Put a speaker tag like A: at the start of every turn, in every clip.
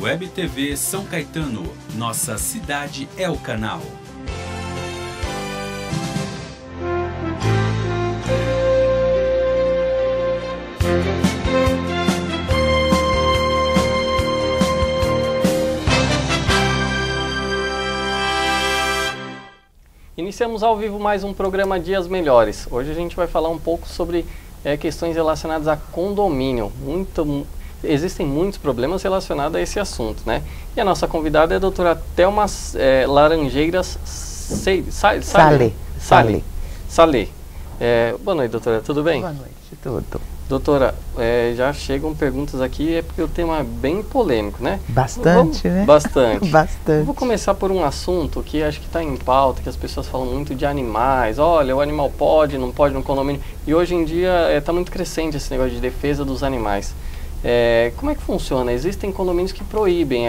A: Web TV São Caetano, nossa cidade é o canal.
B: Iniciamos ao vivo mais um programa Dias Melhores. Hoje a gente vai falar um pouco sobre questões relacionadas a condomínio. Existem muitos problemas relacionados a esse assunto, né? E a nossa convidada é a doutora Thelma Laranjeiras Salé. Boa noite, doutora, tudo bem?
C: Boa noite, tudo.
B: Doutora, já chegam perguntas aqui, porque o tema é bem polêmico, né?
C: Bastante, né?
B: Bastante.
C: Bastante.
B: Vou começar por um assunto que acho que está em pauta, que as pessoas falam muito de animais. Olha, o animal pode, não pode no condomínio. E hoje em dia está muito crescente esse negócio de defesa dos animais. Como é que funciona? Existem condomínios que proíbem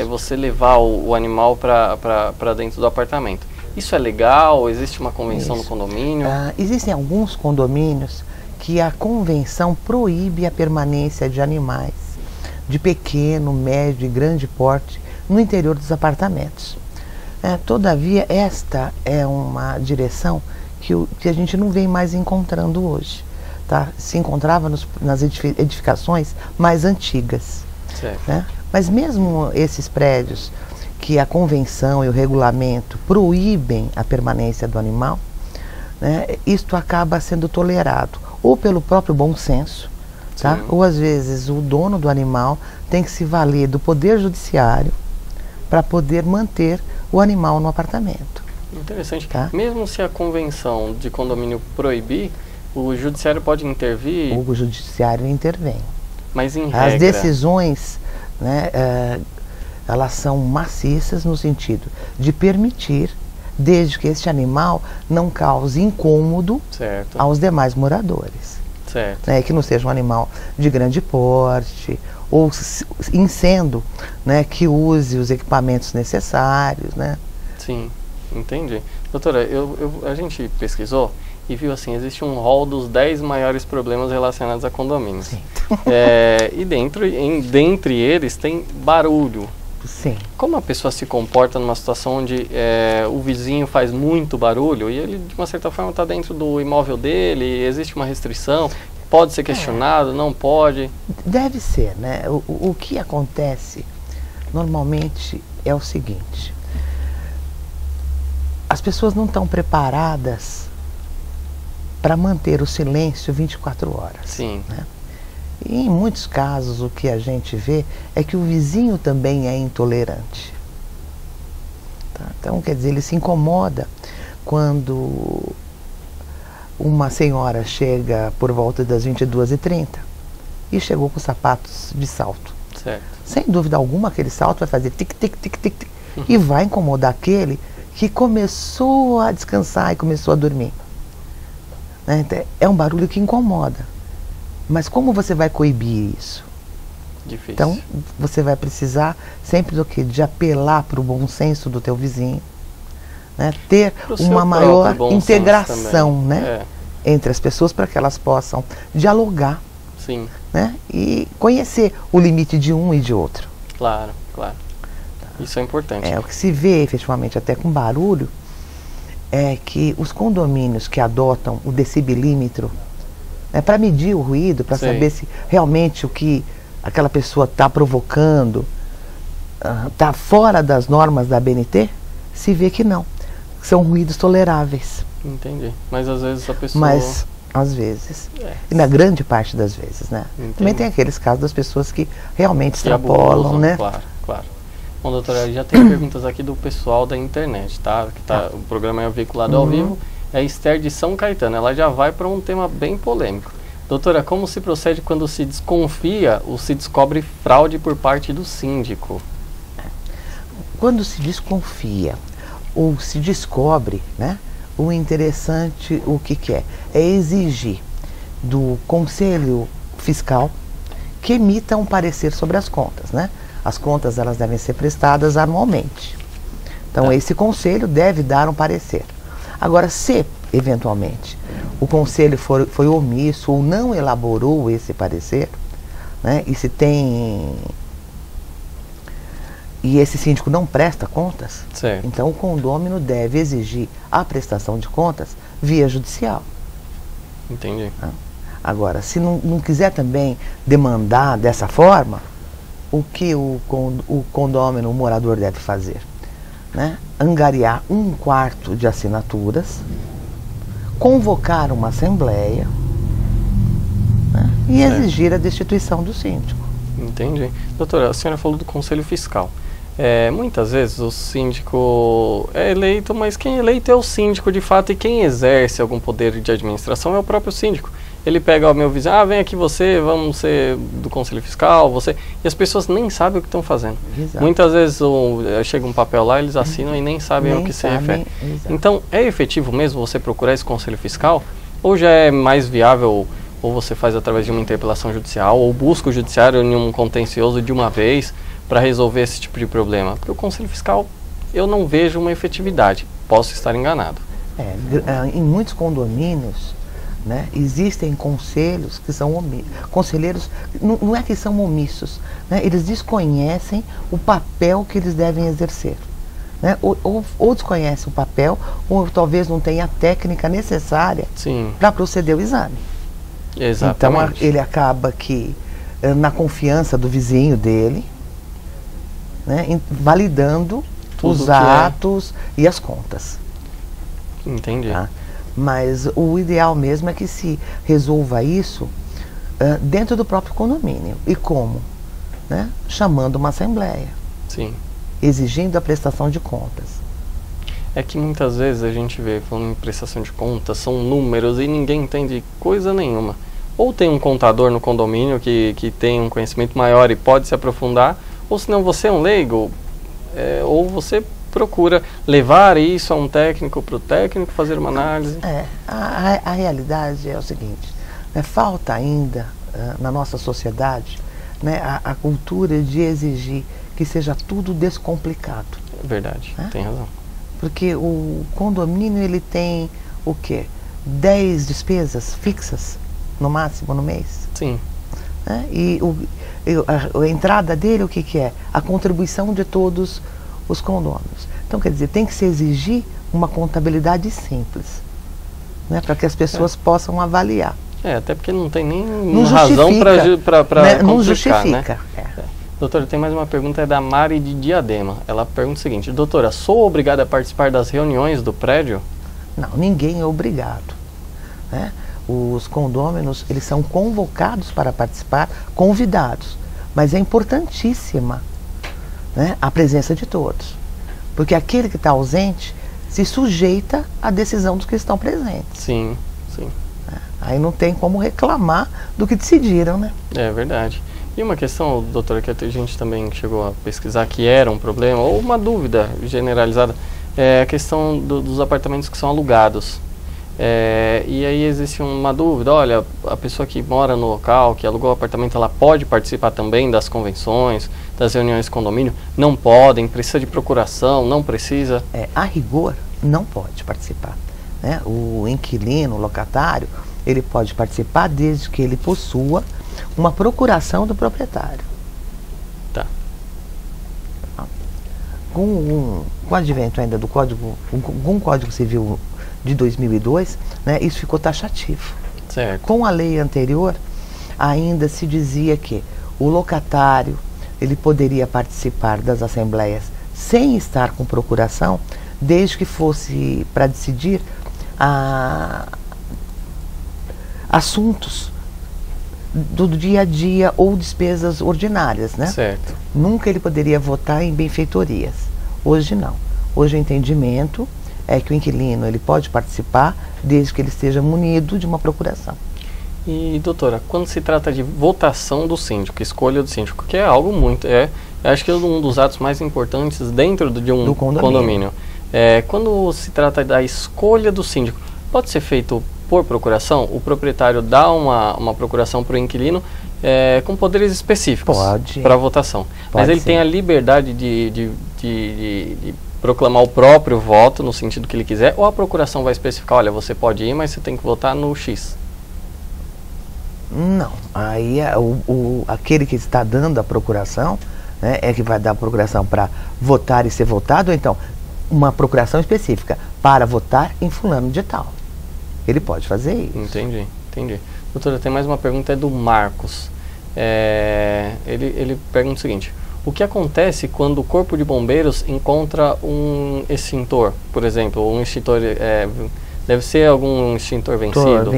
B: você levar o animal para dentro do apartamento. Isso é legal? Existe uma convenção no condomínio?
C: Existem alguns condomínios que a convenção proíbe a permanência de animais de pequeno, médio e grande porte no interior dos apartamentos. Todavia, esta é uma direção que a gente não vem mais encontrando hoje. Tá? Se encontrava nas edificações mais antigas. Né? Mas mesmo esses prédios que a convenção e o regulamento proíbem a permanência do animal, né, isto acaba sendo tolerado ou pelo próprio bom senso, tá? Ou às vezes o dono do animal tem que se valer do poder judiciário para poder manter o animal no apartamento.
B: Interessante.
C: Tá?
B: Mesmo se a convenção de condomínio proibir, o judiciário pode intervir?
C: O judiciário intervém.
B: Mas em regra...
C: As decisões, né, elas são maciças no sentido de permitir, desde que este animal não cause incômodo aos demais moradores. Né, que não seja um animal de grande porte, ou em sendo, né, que use os equipamentos necessários. Né?
B: Sim, entendi. Doutora, a gente pesquisou e viu assim, existe um rol dos 10 maiores problemas relacionados a condomínios. E dentre eles tem barulho.
C: Sim.
B: Como a pessoa se comporta numa situação onde o vizinho faz muito barulho e ele, de uma certa forma, está dentro do imóvel dele, existe uma restrição, pode ser questionado, não pode?
C: Deve ser, né? O que acontece normalmente é o seguinte: as pessoas não estão preparadas para manter o silêncio 24 horas.
B: Sim.
C: Né? E em muitos casos o que a gente vê é que o vizinho também é intolerante. Tá? Então, quer dizer, ele se incomoda quando uma senhora chega por volta das 22h30 e chegou com sapatos de salto.
B: Certo. Sem
C: dúvida alguma, aquele salto vai fazer tic-tic-tic-tic e vai incomodar aquele que começou a descansar e começou a dormir. Né? Então, é um barulho que incomoda. Mas como você vai coibir isso?
B: Difícil.
C: Então, você vai precisar sempre do quê? De apelar para o bom senso do teu vizinho, né? Ter uma maior integração, né? Entre as pessoas para que elas possam dialogar.
B: Sim.
C: Né? E conhecer o limite de um e de outro.
B: Claro, claro. Isso é importante.
C: O que se vê efetivamente até com barulho é que os condomínios que adotam o decibelímetro, para medir o ruído, para saber se realmente o que aquela pessoa está provocando está fora das normas da ABNT, se vê que não. São ruídos toleráveis.
B: Entendi. Mas às vezes a pessoa...
C: Mas, às vezes, e na grande parte das vezes, né? Também tem aqueles casos das pessoas que realmente extrapolam, abusam, né?
B: Claro, claro. Bom, doutora, já tem perguntas aqui do pessoal da internet, tá? O programa é veiculado ao vivo. É a Esther de São Caetano, ela já vai para um tema bem polêmico. Doutora, como se procede quando se desconfia ou se descobre fraude por parte do síndico?
C: Quando se desconfia ou se descobre, né, o interessante, o que é? É exigir do Conselho Fiscal que emita um parecer sobre as contas, né? As contas, elas devem ser prestadas anualmente. Então, esse conselho deve dar um parecer. Agora, se, eventualmente, o conselho foi omisso ou não elaborou esse parecer, né, e se tem e esse síndico não presta contas,
B: Certo.
C: então o condômino deve exigir a prestação de contas via judicial.
B: Entendi.
C: Agora, se não quiser também demandar dessa forma, o que o condômino, o morador deve fazer? Né? Angariar 1/4 de assinaturas, convocar uma assembleia, né? E exigir a destituição do síndico.
B: Entendi. Doutora, a senhora falou do Conselho Fiscal. Muitas vezes o síndico é eleito, mas quem é eleito é o síndico de fato, e quem exerce algum poder de administração é o próprio síndico. Ele pega o meu vizinho, vem aqui você, vamos ser do Conselho Fiscal, você... E as pessoas nem sabem o que estão fazendo.
C: Exato.
B: Muitas vezes chega um papel lá, eles assinam e nem sabem ao que se refere.
C: Exato.
B: Então, é efetivo mesmo você procurar esse Conselho Fiscal? Ou já é mais viável, ou você faz através de uma interpelação judicial, ou busca o judiciário em um contencioso de uma vez para resolver esse tipo de problema? Porque o Conselho Fiscal, eu não vejo uma efetividade. Posso estar enganado.
C: Em muitos condomínios, né, existem conselhos que são conselheiros, não é que são omissos, né, eles desconhecem o papel que eles devem exercer, né, ou desconhecem o papel, ou talvez não tenha a técnica necessária para proceder o exame.
B: Exatamente.
C: Então ele acaba que, na confiança do vizinho dele, né, validando tudo os atos e as contas.
B: Entendi.
C: Tá? Mas o ideal mesmo é que se resolva isso dentro do próprio condomínio. E como? Né? Chamando uma assembleia.
B: Sim.
C: Exigindo a prestação de contas.
B: É que muitas vezes a gente vê, falando em prestação de contas, são números e ninguém entende coisa nenhuma. Ou tem um contador no condomínio que tem um conhecimento maior e pode se aprofundar, ou senão você é um leigo, ou você procura levar isso a um técnico, para o técnico fazer uma análise.
C: A realidade é o seguinte, né, falta ainda na nossa sociedade, né, a cultura de exigir que seja tudo descomplicado.
B: É verdade, tem razão.
C: Porque o condomínio ele tem o quê? 10 despesas fixas, no máximo, no mês?
B: Sim.
C: Né? E a entrada dele, o que é? A contribuição de todos os condôminos. Então, quer dizer, tem que se exigir uma contabilidade simples, né, para que as pessoas possam avaliar.
B: Até porque não tem nem razão para
C: não justifica.
B: Né? Doutora, tem mais uma pergunta, é da Mari de Diadema. Ela pergunta o seguinte: doutora, sou obrigada a participar das reuniões do prédio?
C: Não, ninguém é obrigado, né? Os condôminos, eles são convocados para participar, convidados, mas é importantíssima, né, a presença de todos, porque aquele que está ausente se sujeita à decisão dos que estão presentes.
B: Sim, sim.
C: Aí não tem como reclamar do que decidiram, né?
B: É verdade. E uma questão, doutora, que a gente também chegou a pesquisar que era um problema, ou uma dúvida generalizada, é a questão dos apartamentos que são alugados. E aí existe uma dúvida, olha, a pessoa que mora no local, que alugou o apartamento, ela pode participar também das convenções, das reuniões de condomínio? Não podem, precisa de procuração, não precisa?
C: A rigor, não pode participar, né? O inquilino, o locatário, ele pode participar desde que ele possua uma procuração do proprietário.
B: Tá.
C: Com o advento ainda do Código, com o Código Civil de 2002, né, isso ficou taxativo.
B: Certo.
C: Com a lei anterior, ainda se dizia que o locatário ele poderia participar das assembleias sem estar com procuração, desde que fosse para decidir assuntos do dia a dia ou despesas ordinárias, né?
B: Certo.
C: Nunca ele poderia votar em benfeitorias. Hoje não. Hoje o entendimento é que o inquilino ele pode participar desde que ele esteja munido de uma procuração.
B: E, doutora, quando se trata de votação do síndico, escolha do síndico, que é algo muito... eu acho que é um dos atos mais importantes dentro de um condomínio. Quando se trata da escolha do síndico, pode ser feito por procuração? O proprietário dá uma procuração para o inquilino com poderes específicos para votação. Mas ele tem a liberdade de proclamar o próprio voto no sentido que ele quiser, ou a procuração vai especificar, olha, você pode ir, mas você tem que votar no X?
C: Não, aí aquele que está dando a procuração, né, é que vai dar procuração para votar e ser votado, ou então uma procuração específica para votar em fulano de tal. Ele pode fazer isso.
B: Entendi, entendi. Doutora, tem mais uma pergunta, é do Marcos. Ele pergunta o seguinte: o que acontece quando o Corpo de Bombeiros encontra um extintor, por exemplo, um extintor, deve ser algum extintor vencido,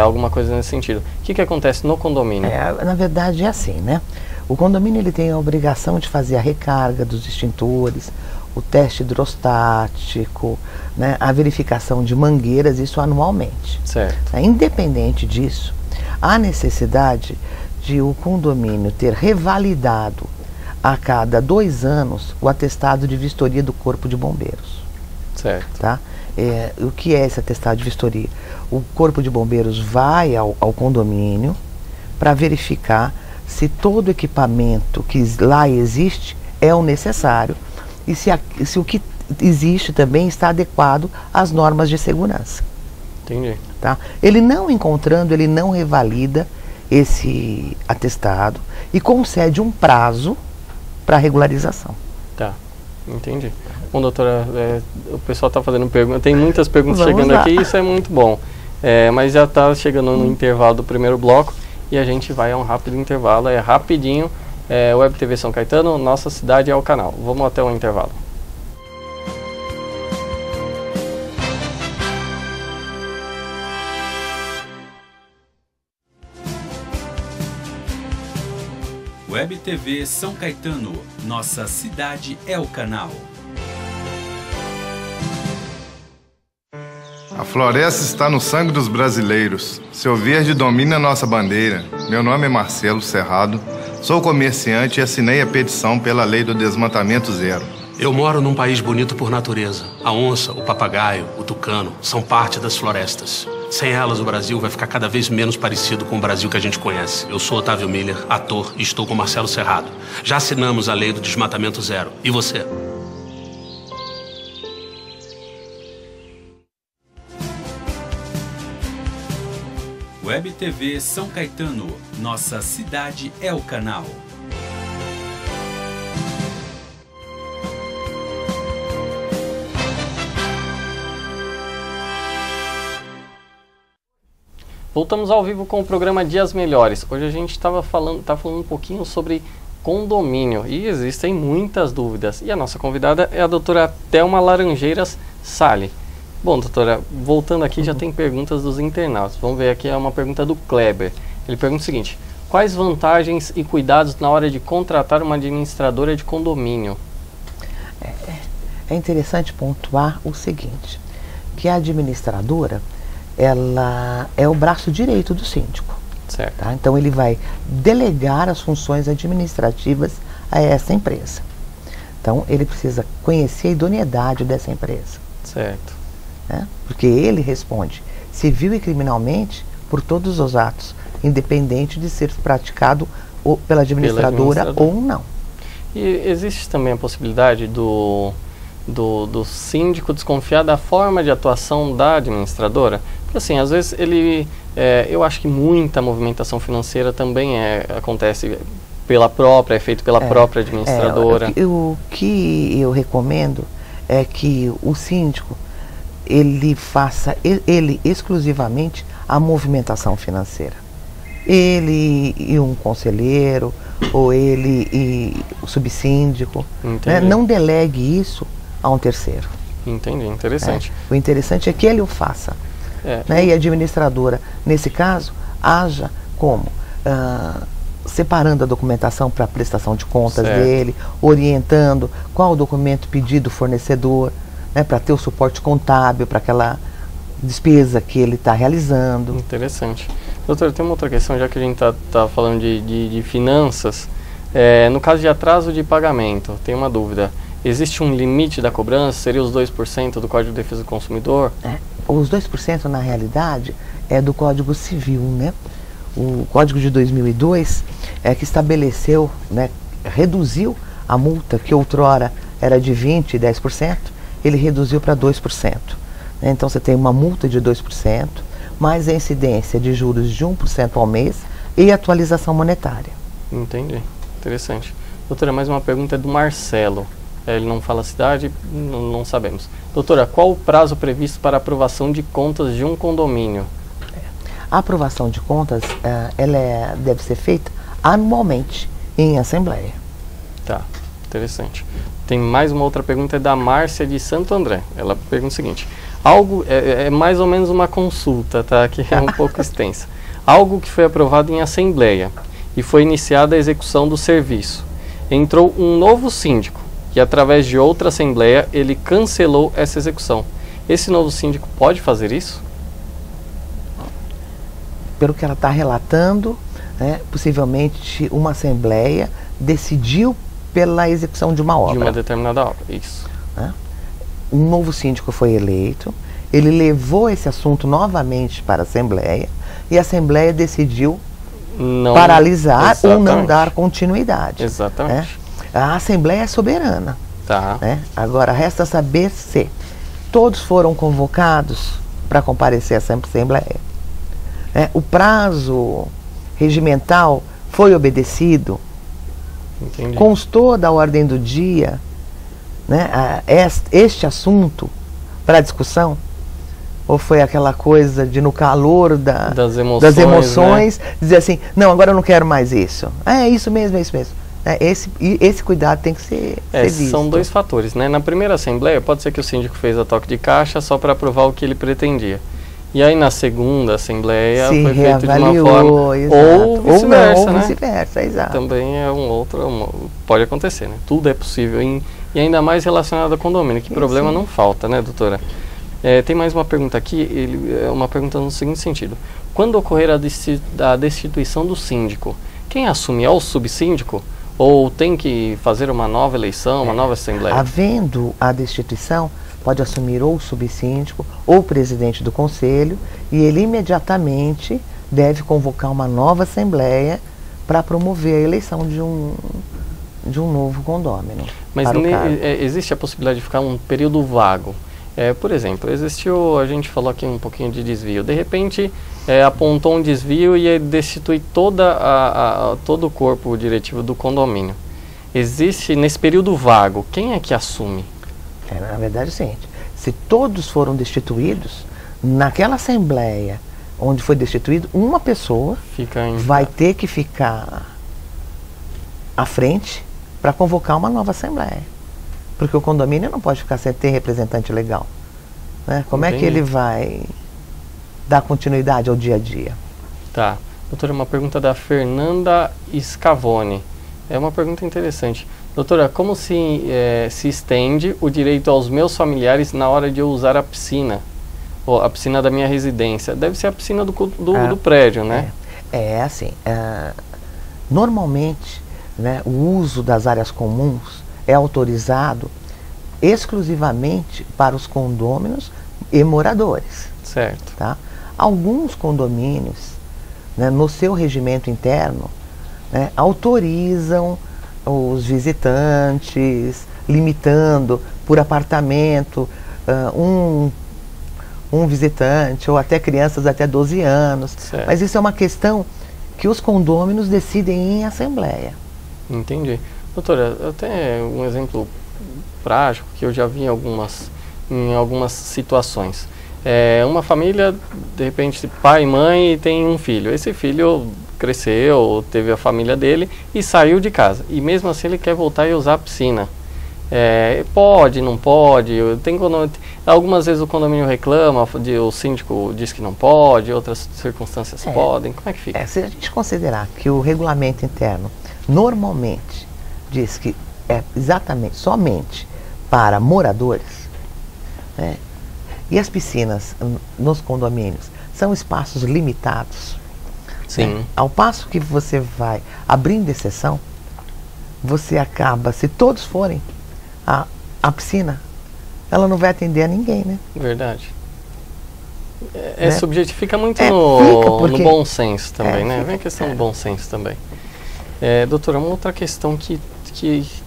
B: alguma coisa nesse sentido. O que acontece no condomínio?
C: Na verdade é assim, né? O condomínio ele tem a obrigação de fazer a recarga dos extintores, o teste hidrostático, né, a verificação de mangueiras, isso anualmente.
B: Certo.
C: Independente disso, há necessidade de o condomínio ter revalidado a cada 2 anos o atestado de vistoria do Corpo de Bombeiros.
B: Certo.
C: Tá? O que é esse atestado de vistoria? O Corpo de Bombeiros vai ao condomínio para verificar se todo o equipamento que lá existe é o necessário e se o que existe também está adequado às normas de segurança.
B: Entendi.
C: Tá? Ele não encontrando, ele não revalida esse atestado e concede um prazo para regularização.
B: Tá, entendi. Bom, doutora, o pessoal está fazendo perguntas, tem muitas perguntas
C: Vamos
B: chegando
C: lá.
B: aqui, isso é muito bom. Mas já está chegando no intervalo do primeiro bloco e a gente vai a um rápido intervalo, rapidinho. Web TV São Caetano, nossa cidade é o canal. Vamos até o intervalo.
A: Web TV São Caetano, nossa cidade é o canal.
D: A floresta está no sangue dos brasileiros. Seu verde domina a nossa bandeira. Meu nome é Marcelo Cerrado. Sou comerciante e assinei a petição pela lei do desmatamento zero.
E: Eu moro num país bonito por natureza. A onça, o papagaio, o tucano são parte das florestas. Sem elas, o Brasil vai ficar cada vez menos parecido com o Brasil que a gente conhece. Eu sou Otávio Miller, ator, e estou com Marcelo Cerrado. Já assinamos a lei do desmatamento zero. E você?
A: Web TV São Caetano, nossa cidade é o canal.
B: Voltamos ao vivo com o programa Dias Melhores. Hoje a gente tá falando um pouquinho sobre condomínio e existem muitas dúvidas. E a nossa convidada é a doutora Thelma Laranjeiras Sali. Bom, doutora, voltando aqui, já tem perguntas dos internautas. Vamos ver aqui, é uma pergunta do Kleber. Ele pergunta o seguinte: quais vantagens e cuidados na hora de contratar uma administradora de condomínio?
C: É interessante pontuar o seguinte, que a administradora, ela é o braço direito do síndico.
B: Certo.
C: Tá? Então ele vai delegar as funções administrativas a essa empresa. Então ele precisa conhecer a idoneidade dessa empresa.
B: Certo.
C: Né? Porque ele responde civil e criminalmente por todos os atos, independente de ser praticado pela administradora ou não.
B: E existe também a possibilidade do síndico desconfiar da forma de atuação da administradora? Porque assim, às vezes eu acho que muita movimentação financeira também acontece é feito pela própria administradora.
C: O que eu recomendo é que o síndico ele faça exclusivamente a movimentação financeira. Ele e um conselheiro, ou ele e o subsíndico, né? Não delegue isso a um terceiro.
B: Entendi, interessante.
C: O interessante é que ele o faça. Né? E a administradora, nesse caso, haja como? Separando a documentação para a prestação de contas dele, orientando qual o documento pedido do fornecedor, né, para ter o suporte contábil para aquela despesa que ele está realizando.
B: Interessante. Doutor, tem uma outra questão, já que a gente está falando de finanças. No caso de atraso de pagamento, tem uma dúvida. Existe um limite da cobrança? Seria os 2% do Código de Defesa do Consumidor?
C: Os 2% na realidade é do Código Civil, né? O Código de 2002 é que estabeleceu, né, reduziu a multa que outrora era de 20% e 10%, ele reduziu para 2%. Né? Então você tem uma multa de 2%, mais a incidência de juros de 1% ao mês e atualização monetária.
B: Entendi. Interessante. Doutora, mais uma pergunta é do Marcelo. Ele não fala a cidade, não sabemos. Doutora, qual o prazo previsto para aprovação de contas de um condomínio?
C: A aprovação de contas, deve ser feita anualmente em assembleia.
B: Tá, interessante. Tem mais uma outra pergunta, é da Márcia de Santo André. Ela pergunta o seguinte, é mais ou menos uma consulta, tá? Que é um pouco extensa. Algo que foi aprovado em assembleia e foi iniciada a execução do serviço. Entrou um novo síndico e através de outra assembleia ele cancelou essa execução. Esse novo síndico pode fazer isso?
C: Pelo que ela está relatando, né, possivelmente uma assembleia decidiu pela execução de uma obra.
B: De uma determinada obra, isso.
C: Né? Um novo síndico foi eleito, ele levou esse assunto novamente para a assembleia e a assembleia decidiu paralisar ou não dar continuidade.
B: Exatamente.
C: Né? A assembleia é soberana.
B: Tá.
C: Né? Agora resta saber se todos foram convocados para comparecer a essa assembleia. O prazo regimental foi obedecido.
B: Entendi.
C: Constou da ordem do dia, né, este assunto para discussão? Ou foi aquela coisa de, no calor das emoções, né, dizer assim, não, agora eu não quero mais isso. É isso mesmo, é isso mesmo. Esse cuidado tem que ser visto.
B: São dois fatores, né? Na primeira assembleia, pode ser que o síndico fez a toque de caixa só para aprovar o que ele pretendia. E aí na segunda assembleia foi feito de uma forma, ou vice-versa, né?
C: Vice-versa, exato.
B: Também é pode acontecer, né? Tudo é possível, e ainda mais relacionado a condomínio, que problema não falta, né, doutora? Tem mais uma pergunta aqui, uma pergunta no seguinte sentido. Quando ocorrer a destituição do síndico, quem assume é o subsíndico? Ou tem que fazer uma nova eleição, uma nova assembleia?
C: Havendo a destituição, pode assumir ou o subsíndico ou o presidente do conselho e ele imediatamente deve convocar uma nova assembleia para promover a eleição de um novo condômino.
B: Mas existe a possibilidade de ficar um período vago? Por exemplo, a gente falou aqui um pouquinho de desvio, de repente apontou um desvio e destitui todo o corpo diretivo do condomínio. Existe, nesse período vago, quem é que assume?
C: Na verdade é o seguinte, se todos foram destituídos, naquela assembleia onde foi destituído, uma pessoa vai ter que ficar à frente para convocar uma nova assembleia. Porque o condomínio não pode ficar sem ter representante legal. Né? Como é que ele vai dar continuidade ao dia a dia?
B: Tá. Doutora, uma pergunta da Fernanda Scavone. É uma pergunta interessante. Doutora, como se estende o direito aos meus familiares na hora de eu usar a piscina? Ou a piscina da minha residência? Deve ser a piscina do prédio, né?
C: Assim. Normalmente, né, o uso das áreas comuns é autorizado exclusivamente para os condôminos e moradores.
B: Certo.
C: Tá? Alguns condomínios, né, no seu regimento interno, né, autorizam os visitantes, limitando por apartamento um visitante, ou até crianças até 12 anos.
B: Certo.
C: Mas isso é uma questão que os condôminos decidem em assembleia.
B: Entendi. Doutora, até um exemplo prático que eu já vi em algumas situações. Uma família, de repente, pai e mãe, e tem um filho. Esse filho cresceu, teve a família dele e saiu de casa. E mesmo assim ele quer voltar e usar a piscina. Pode, não pode? Algumas vezes o condomínio reclama, o síndico diz que não pode, outras circunstâncias podem. Como é que fica?
C: Se a gente considerar que o regulamento interno normalmente diz que é exatamente, somente para moradores, né? E as piscinas nos condomínios são espaços limitados.
B: Sim.
C: Né? Ao passo que você vai abrindo exceção, você acaba, se todos forem a piscina, ela não vai atender a ninguém, né?
B: Verdade.
C: Né?
B: Subjetifica muito no bom senso também, né? Vem a questão do bom senso também. Doutora, uma outra questão que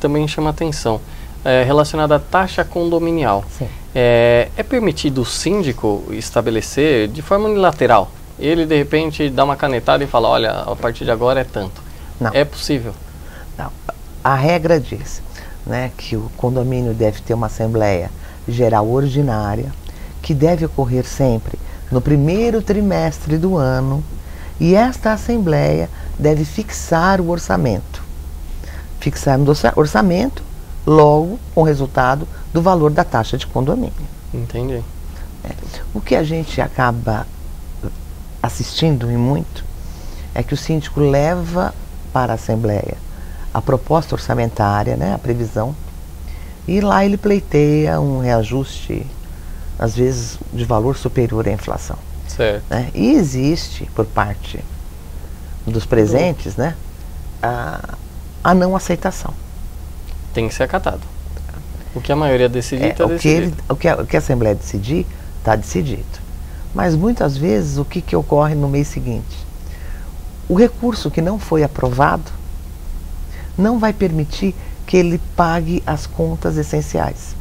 B: também chama atenção, relacionada à taxa condominial.
C: Sim.
B: É permitido o síndico estabelecer de forma unilateral? Ele, de repente, dá uma canetada e fala, olha, a partir de agora é tanto.
C: Não.
B: É possível?
C: Não. A regra diz, né, que o condomínio deve ter uma assembleia geral ordinária, que deve ocorrer sempre no primeiro trimestre do ano, e esta assembleia deve fixar o orçamento. Fixar no orçamento, logo com o resultado do valor da taxa de condomínio.
B: Entendi.
C: O que a gente acaba assistindo e muito é que o síndico leva para a assembleia a proposta orçamentária, né, a previsão, e lá ele pleiteia um reajuste, às vezes, de valor superior à inflação.
B: Certo.
C: Né? E existe, por parte dos presentes, né, a não aceitação.
B: Tem que ser acatado. O que a maioria decidir, está decidido.
C: O que a Assembleia decidir, está decidido. Mas muitas vezes, o que ocorre no mês seguinte? O recurso que não foi aprovado não vai permitir que ele pague as contas essenciais.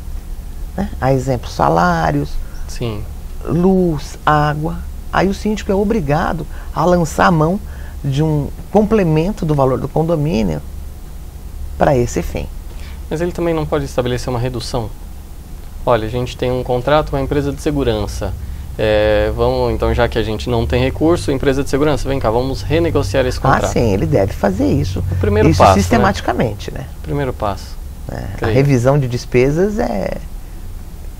C: Né? A exemplo, salários,
B: Sim.
C: luz, água. Aí o síndico é obrigado a lançar a mão de um complemento do valor do condomínio para esse fim.
B: Mas ele também não pode estabelecer uma redução? Olha, a gente tem um contrato com a empresa de segurança. Então, já que a gente não tem recurso, empresa de segurança, vem cá, vamos renegociar esse contrato.
C: Sim, ele deve fazer isso.
B: O primeiro
C: isso
B: passo,
C: sistematicamente, né?
B: Primeiro passo.
C: A revisão de despesas é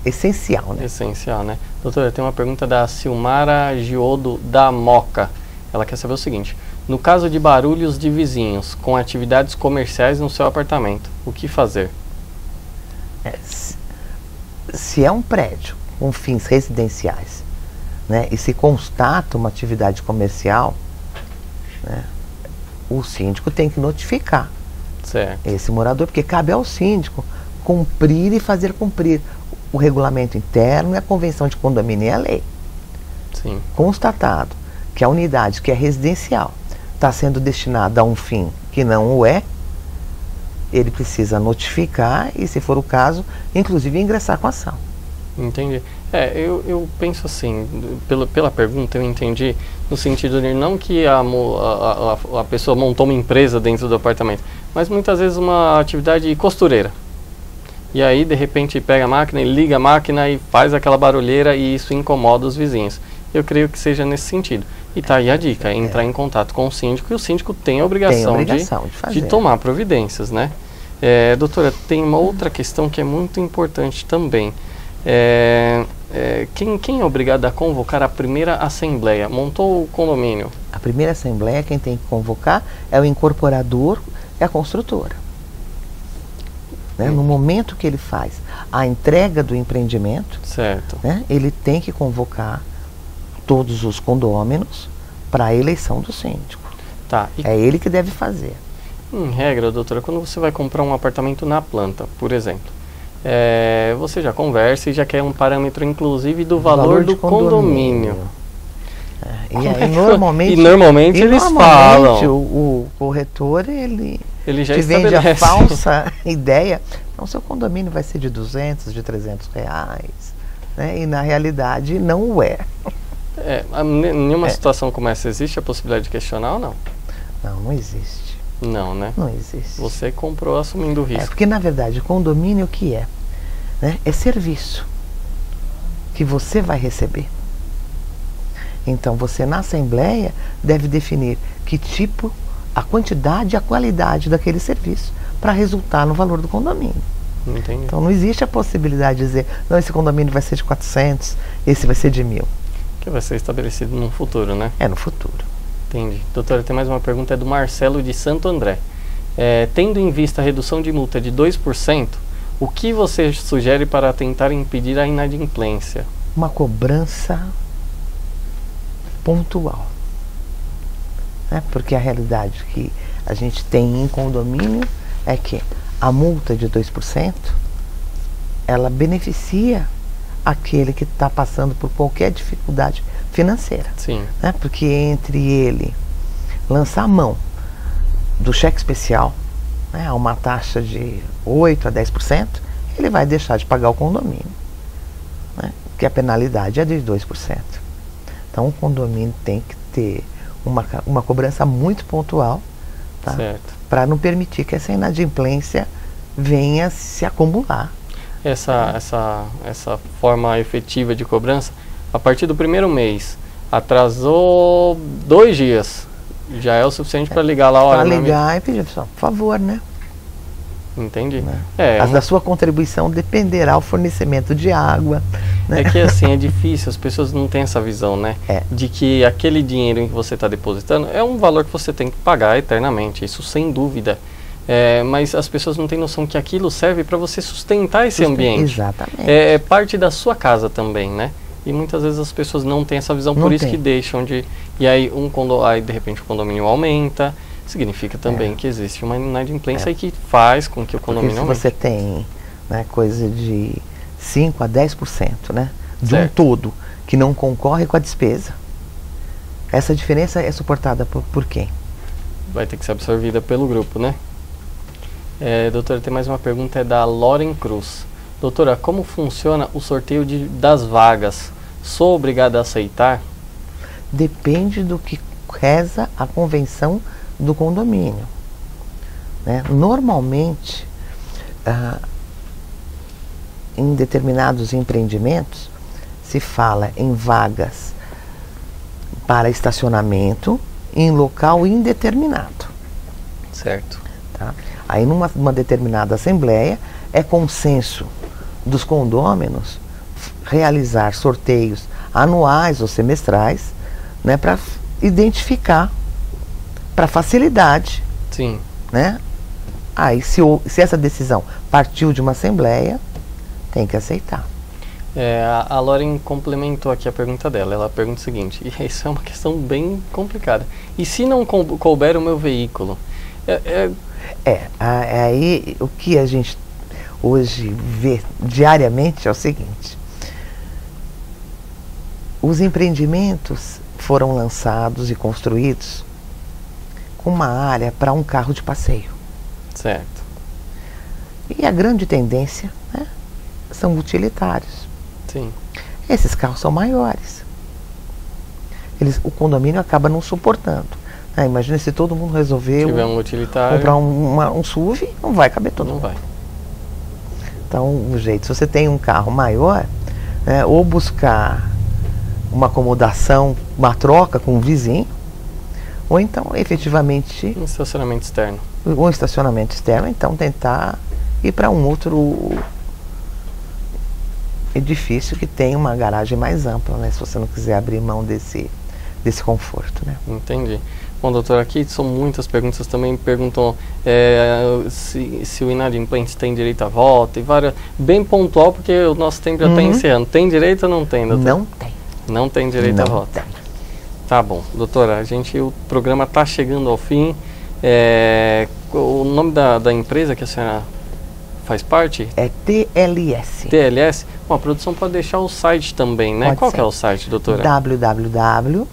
C: essencial, né?
B: Essencial, né? Doutora, tem uma pergunta da Silmara Giodo da Moca. Ela quer saber o seguinte: no caso de barulhos de vizinhos com atividades comerciais no seu apartamento, o que fazer?
C: Se é um prédio com fins residenciais, né, e se constata uma atividade comercial, né, o síndico tem que notificar esse morador, porque cabe ao síndico cumprir e fazer cumprir o regulamento interno e a convenção de condomínio e a lei.
B: Sim.
C: Constatado que a unidade que é residencial está sendo destinada a um fim que não o é, ele precisa notificar e, se for o caso, inclusive ingressar com ação.
B: Entendi. Eu penso assim, pela pergunta eu entendi no sentido de não que a pessoa montou uma empresa dentro do apartamento, mas muitas vezes uma atividade costureira. E aí, de repente, pega a máquina e liga a máquina e faz aquela barulheira e isso incomoda os vizinhos. Eu creio que seja nesse sentido. E tá aí a dica, entrar em contato com o síndico, e o síndico tem a obrigação, de tomar providências, né? Doutora, tem uma outra questão que é muito importante também. Quem é obrigado a convocar a primeira assembleia? Montou o condomínio.
C: A primeira assembleia, quem tem que convocar é o incorporador e a construtora. Né? No momento que ele faz a entrega do empreendimento,
B: certo,
C: né, ele tem que convocar todos os condôminos para a eleição do síndico.
B: Tá.
C: É ele que deve fazer.
B: Em regra, doutora, quando você vai comprar um apartamento na planta, por exemplo, você já conversa e já quer um parâmetro, inclusive, do valor do condomínio.
C: E normalmente
B: eles falam.
C: O corretor, ele
B: já
C: te vende a falsa ideia. Não, seu condomínio vai ser de 200, de 300 reais. Né? E na realidade não o é.
B: Em uma situação como essa, existe a possibilidade de questionar ou não?
C: Não existe.
B: Não, né?
C: Não existe.
B: Você comprou assumindo o risco.
C: Porque na verdade, condomínio o que é? Né? É serviço que você vai receber. Então você na assembleia deve definir que tipo, a quantidade e a qualidade daquele serviço para resultar no valor do condomínio.
B: Entendi.
C: Então não existe a possibilidade de dizer, não, esse condomínio vai ser de 400, esse vai ser de 1000.
B: Que vai ser estabelecido no futuro, né?
C: No futuro.
B: Entendi. Doutora, tem mais uma pergunta, é do Marcelo de Santo André. Tendo em vista a redução de multa de 2%, o que você sugere para tentar impedir a inadimplência?
C: Uma cobrança pontual. Porque a realidade que a gente tem em condomínio é que a multa de 2%, ela beneficia aquele que está passando por qualquer dificuldade financeira.
B: Sim.
C: Porque entre ele lançar a mão do cheque especial, a uma taxa de 8% a 10%, ele vai deixar de pagar o condomínio. Porque a penalidade é de 2%. Então o condomínio tem que ter uma cobrança muito pontual,
B: certo,
C: para não permitir que essa inadimplência venha se acumular.
B: Essa forma efetiva de cobrança, a partir do primeiro mês, atrasou 2 dias, já é o suficiente para ligar lá.
C: Para ligar e pedir, por favor, né?
B: Entendi.
C: Da sua contribuição dependerá o fornecimento de água. Né?
B: É que assim, é difícil, as pessoas não têm essa visão, né? De que aquele dinheiro em que você está depositando é um valor que você tem que pagar eternamente, isso sem dúvida. Mas as pessoas não têm noção que aquilo serve para você sustentar esse ambiente.
C: Exatamente.
B: É parte da sua casa também, né? E muitas vezes as pessoas não têm essa visão, por isso que deixam de... E aí, aí de repente o condomínio aumenta, significa também que existe uma inadimplência e que faz com que o condomínio aumente.
C: Você tem, né, coisa de 5 a 10%, né, de um todo que não concorre com a despesa. Essa diferença é suportada por quem? Vai
B: ter que ser absorvida pelo grupo, né? Doutora, tem mais uma pergunta, é da Loren Cruz. Doutora, como funciona o sorteio das vagas? Sou obrigada a aceitar?
C: Depende do que reza a convenção do condomínio. Né? Normalmente, em determinados empreendimentos, se fala em vagas para estacionamento em local indeterminado.
B: Certo.
C: Tá? Aí, numa determinada assembleia, é consenso dos condôminos realizar sorteios anuais ou semestrais, né, para identificar, para facilidade.
B: Sim.
C: Né? Aí, se essa decisão partiu de uma assembleia, tem que aceitar.
B: A Loren complementou aqui a pergunta dela. Ela pergunta o seguinte, e isso é uma questão bem complicada. E se não couber o meu veículo?
C: Aí o que a gente hoje vê diariamente é o seguinte: os empreendimentos foram lançados e construídos com uma área para um carro de passeio.
B: Certo.
C: E a grande tendência, né, são utilitários.
B: Sim.
C: Esses carros são maiores. O condomínio acaba não suportando. Imagina se todo mundo resolver comprar um SUV, não vai caber todo mundo.
B: Não vai.
C: Então, o jeito, se você tem um carro maior, né, ou buscar uma acomodação, uma troca com um vizinho, ou então, efetivamente...
B: Um estacionamento externo.
C: Um estacionamento externo, então tentar ir para um outro edifício que tem uma garagem mais ampla, né, se você não quiser abrir mão desse conforto, né?
B: Entendi. Bom, doutor, aqui são muitas perguntas, também perguntam se o inadimplente tem direito à volta, e várias, bem pontual, porque o nosso tempo já está encerrando. Tem direito ou não tem, doutor?
C: Não tem.
B: Não tem direito à volta.
C: Tem.
B: Tá bom, doutora, o programa está chegando ao fim. O nome da empresa que a senhora faz parte?
C: É TLS.
B: TLS? Bom, a produção pode deixar o site também, né? Qual que é o site, doutora?
C: www.tls.net.br.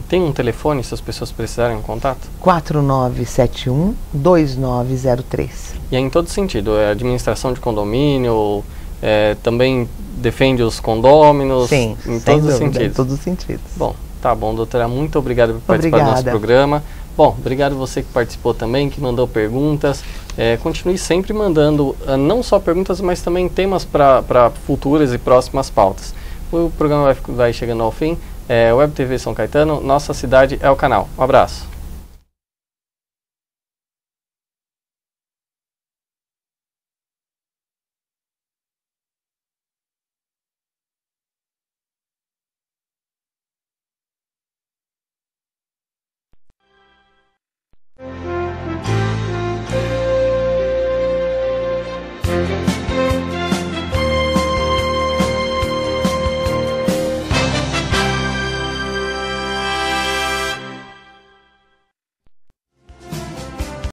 B: Tem um telefone se as pessoas precisarem de contato?
C: 4971-2903.
B: E é em todo sentido, é administração de condomínio, também defende os condôminos?
C: Sim,
B: em todos os sentidos.
C: Em todos os sentidos.
B: Bom, tá bom, doutora, muito obrigado por participar do nosso programa. Bom, obrigado você que participou também, que mandou perguntas. Continue sempre mandando não só perguntas, mas também temas para futuras e próximas pautas. O programa vai chegando ao fim. Web TV São Caetano, nossa cidade é o canal. Um abraço.